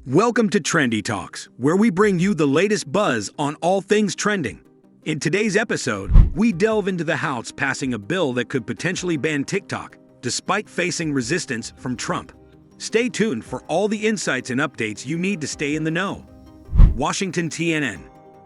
Welcome to Trendy Talks, where we bring you the latest buzz on all things trending. In today's episode, we delve into the House passing a bill that could potentially ban TikTok, despite facing resistance from Trump. Stay tuned for all the insights and updates you need to stay in the know. Washington TNN.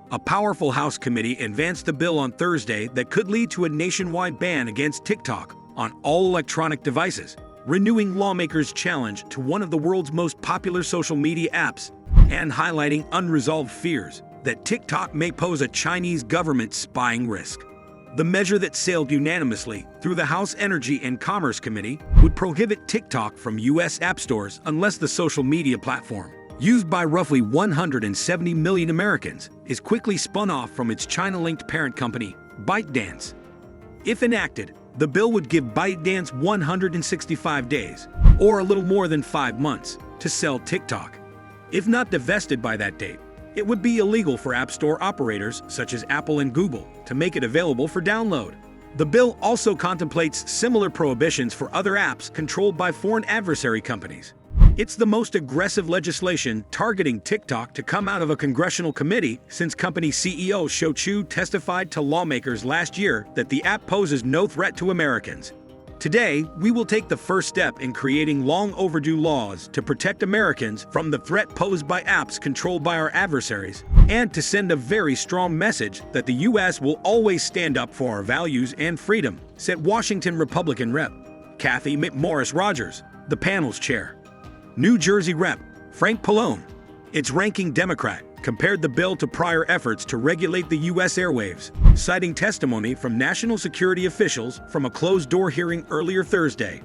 A powerful House committee advanced a bill on Thursday that could lead to a nationwide ban against TikTok on all electronic devices, renewing lawmakers' challenge to one of the world's most popular social media apps and highlighting unresolved fears that TikTok may pose a Chinese government spying risk. The measure that sailed unanimously through the House Energy and Commerce Committee would prohibit TikTok from U.S. app stores unless the social media platform, used by roughly 170 million Americans, is quickly spun off from its China-linked parent company, ByteDance. If enacted, the bill would give ByteDance 165 days, or a little more than 5 months, to sell TikTok. If not divested by that date, it would be illegal for App Store operators such as Apple and Google to make it available for download. The bill also contemplates similar prohibitions for other apps controlled by foreign adversary companies. It's the most aggressive legislation targeting TikTok to come out of a congressional committee since company CEO Shou Chew testified to lawmakers last year that the app poses no threat to Americans. Today, we will take the first step in creating long overdue laws to protect Americans from the threat posed by apps controlled by our adversaries, and to send a very strong message that the U.S. will always stand up for our values and freedom, said Washington Republican Rep. Kathy McMorris Rogers, the panel's chair. New Jersey Rep. Frank Pallone, its ranking Democrat, compared the bill to prior efforts to regulate the U.S. airwaves, citing testimony from national security officials from a closed-door hearing earlier Thursday.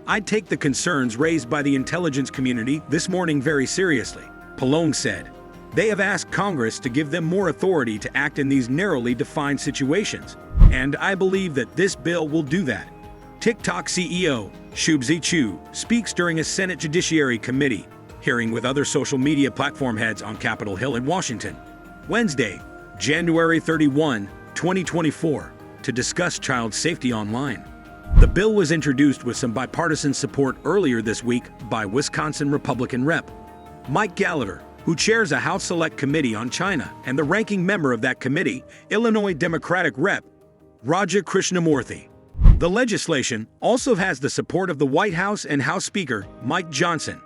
"I take the concerns raised by the intelligence community this morning very seriously," Pallone said. "They have asked Congress to give them more authority to act in these narrowly defined situations, and I believe that this bill will do that." TikTok CEO Shou Chew speaks during a Senate Judiciary Committee hearing with other social media platform heads on Capitol Hill in Washington, Wednesday, January 31, 2024, to discuss child safety online. The bill was introduced with some bipartisan support earlier this week by Wisconsin Republican Rep. Mike Gallagher, who chairs a House Select Committee on China, and the ranking member of that committee, Illinois Democratic Rep. Raja Krishnamurthy. The legislation also has the support of the White House and House Speaker Mike Johnson.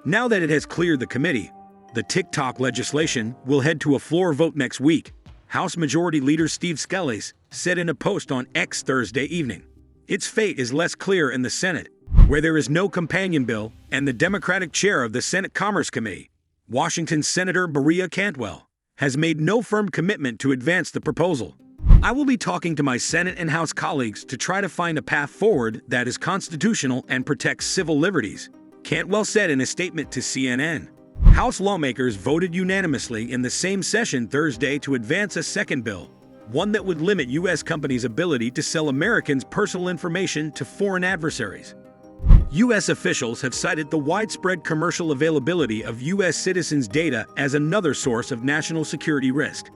Now that it has cleared the committee, the TikTok legislation will head to a floor vote next week, House Majority Leader Steve Scalise said in a post on X Thursday evening. Its fate is less clear in the Senate, where there is no companion bill, and the Democratic chair of the Senate Commerce Committee, Washington Senator Berea Cantwell, has made no firm commitment to advance the proposal. "I will be talking to my Senate and House colleagues to try to find a path forward that is constitutional and protects civil liberties," Cantwell said in a statement to CNN. House lawmakers voted unanimously in the same session Thursday to advance a second bill, one that would limit U.S. companies' ability to sell Americans' personal information to foreign adversaries. U.S. officials have cited the widespread commercial availability of U.S. citizens' data as another source of national security risk.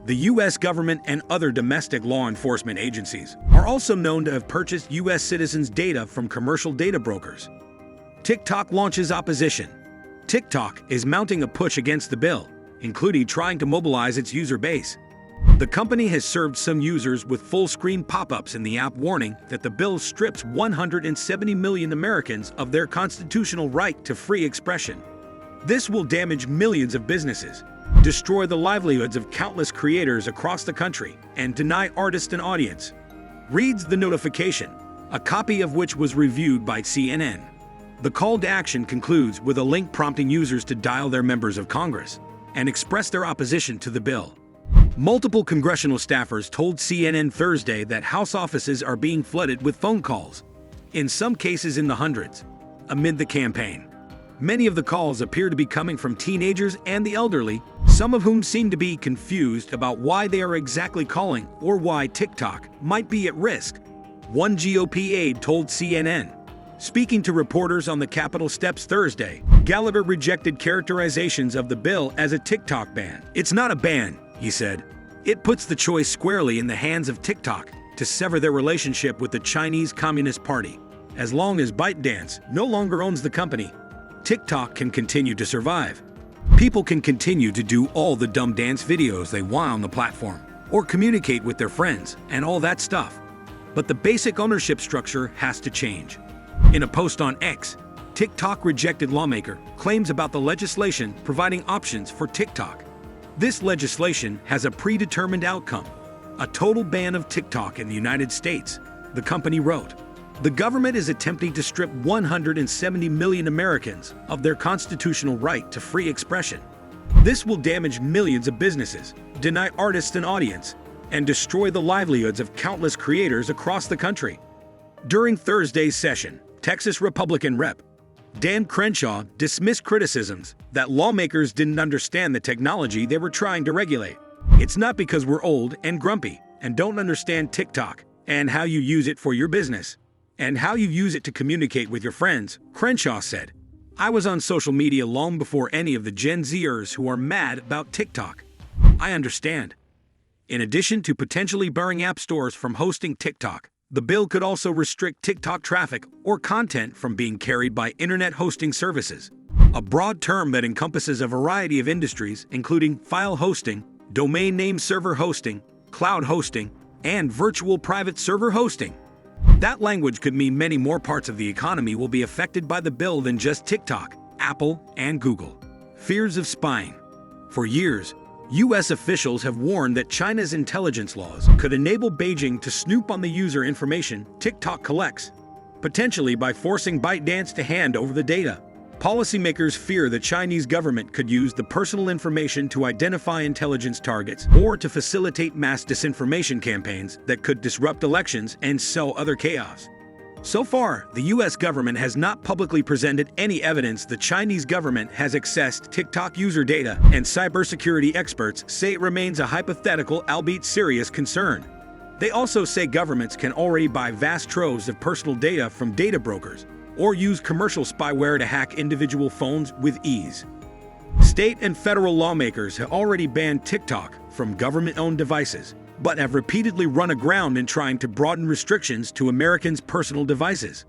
The U.S. government and other domestic law enforcement agencies are also known to have purchased U.S. citizens' data from commercial data brokers. TikTok launches opposition. TikTok is mounting a push against the bill, including trying to mobilize its user base. The company has served some users with full-screen pop-ups in the app warning that the bill strips 170 million Americans of their constitutional right to free expression. This will damage millions of businesses, destroy the livelihoods of countless creators across the country, and deny artists an audience, reads the notification, a copy of which was reviewed by CNN. The call to action concludes with a link prompting users to dial their members of Congress and express their opposition to the bill. Multiple congressional staffers told CNN Thursday that House offices are being flooded with phone calls, in some cases in the hundreds, amid the campaign. Many of the calls appear to be coming from teenagers and the elderly, some of whom seem to be confused about why they are exactly calling or why TikTok might be at risk. One GOP aide told CNN. Speaking to reporters on the Capitol steps Thursday, Gallagher rejected characterizations of the bill as a TikTok ban. "It's not a ban," he said. "It puts the choice squarely in the hands of TikTok to sever their relationship with the Chinese Communist Party. As long as ByteDance no longer owns the company, TikTok can continue to survive." People can continue to do all the dumb dance videos they want on the platform, or communicate with their friends, and all that stuff. But the basic ownership structure has to change. In a post on X, TikTok rejected lawmaker claims about the legislation providing options for TikTok. This legislation has a predetermined outcome: a total ban of TikTok in the United States, the company wrote. The government is attempting to strip 170 million Americans of their constitutional right to free expression. This will damage millions of businesses, deny artists an audience, and destroy the livelihoods of countless creators across the country. During Thursday's session, Texas Republican Rep. Dan Crenshaw dismissed criticisms that lawmakers didn't understand the technology they were trying to regulate. It's not because we're old and grumpy and don't understand TikTok and how you use it for your business and how you use it to communicate with your friends, Crenshaw said. I was on social media long before any of the Gen Zers who are mad about TikTok. I understand. In addition to potentially barring app stores from hosting TikTok, the bill could also restrict TikTok traffic or content from being carried by internet hosting services, a broad term that encompasses a variety of industries including file hosting, domain name server hosting, cloud hosting, and virtual private server hosting. That language could mean many more parts of the economy will be affected by the bill than just TikTok, Apple, and Google. Fears of spying. For years, U.S. officials have warned that China's intelligence laws could enable Beijing to snoop on the user information TikTok collects, potentially by forcing ByteDance to hand over the data. Policymakers fear the Chinese government could use the personal information to identify intelligence targets or to facilitate mass disinformation campaigns that could disrupt elections and sow other chaos. So far, the U.S. government has not publicly presented any evidence the Chinese government has accessed TikTok user data, and cybersecurity experts say it remains a hypothetical, albeit serious, concern. They also say governments can already buy vast troves of personal data from data brokers or use commercial spyware to hack individual phones with ease. State and federal lawmakers have already banned TikTok from government-owned devices, but have repeatedly run aground in trying to broaden restrictions to Americans' personal devices.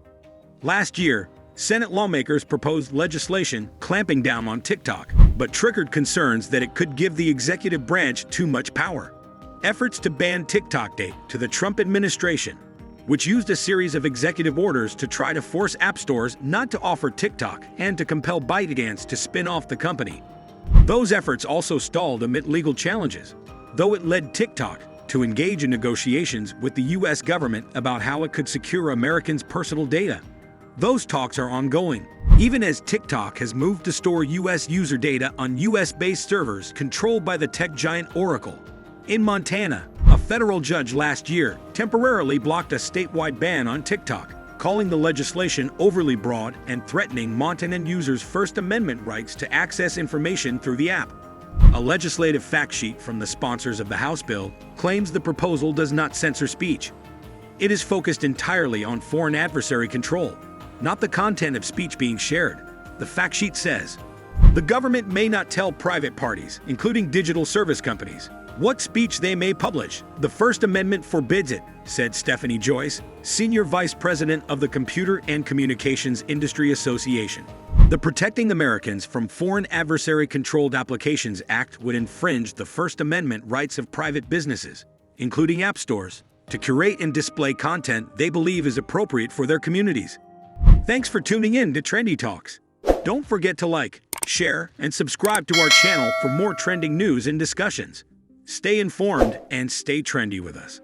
Last year, Senate lawmakers proposed legislation clamping down on TikTok, but triggered concerns that it could give the executive branch too much power. Efforts to ban TikTok date to the Trump administration, which used a series of executive orders to try to force app stores not to offer TikTok and to compel ByteDance to spin off the company. Those efforts also stalled amid legal challenges, though it led TikTok to engage in negotiations with the U.S. government about how it could secure Americans' personal data. Those talks are ongoing, even as TikTok has moved to store U.S. user data on U.S.-based servers controlled by the tech giant Oracle. In Montana, a federal judge last year temporarily blocked a statewide ban on TikTok, calling the legislation overly broad and threatening Montanan users' First Amendment rights to access information through the app. A legislative fact sheet from the sponsors of the House bill claims the proposal does not censor speech. It is focused entirely on foreign adversary control, not the content of speech being shared. The fact sheet says, the government may not tell private parties, including digital service companies, what speech they may publish. The First Amendment forbids it, said Stephanie Joyce, Senior Vice President of the Computer and Communications Industry Association. The Protecting Americans from Foreign Adversary-Controlled Applications Act would infringe the First Amendment rights of private businesses, including app stores, to curate and display content they believe is appropriate for their communities. Thanks for tuning in to Trendy Talks. Don't forget to like, share, and subscribe to our channel for more trending news and discussions. Stay informed and stay trendy with us.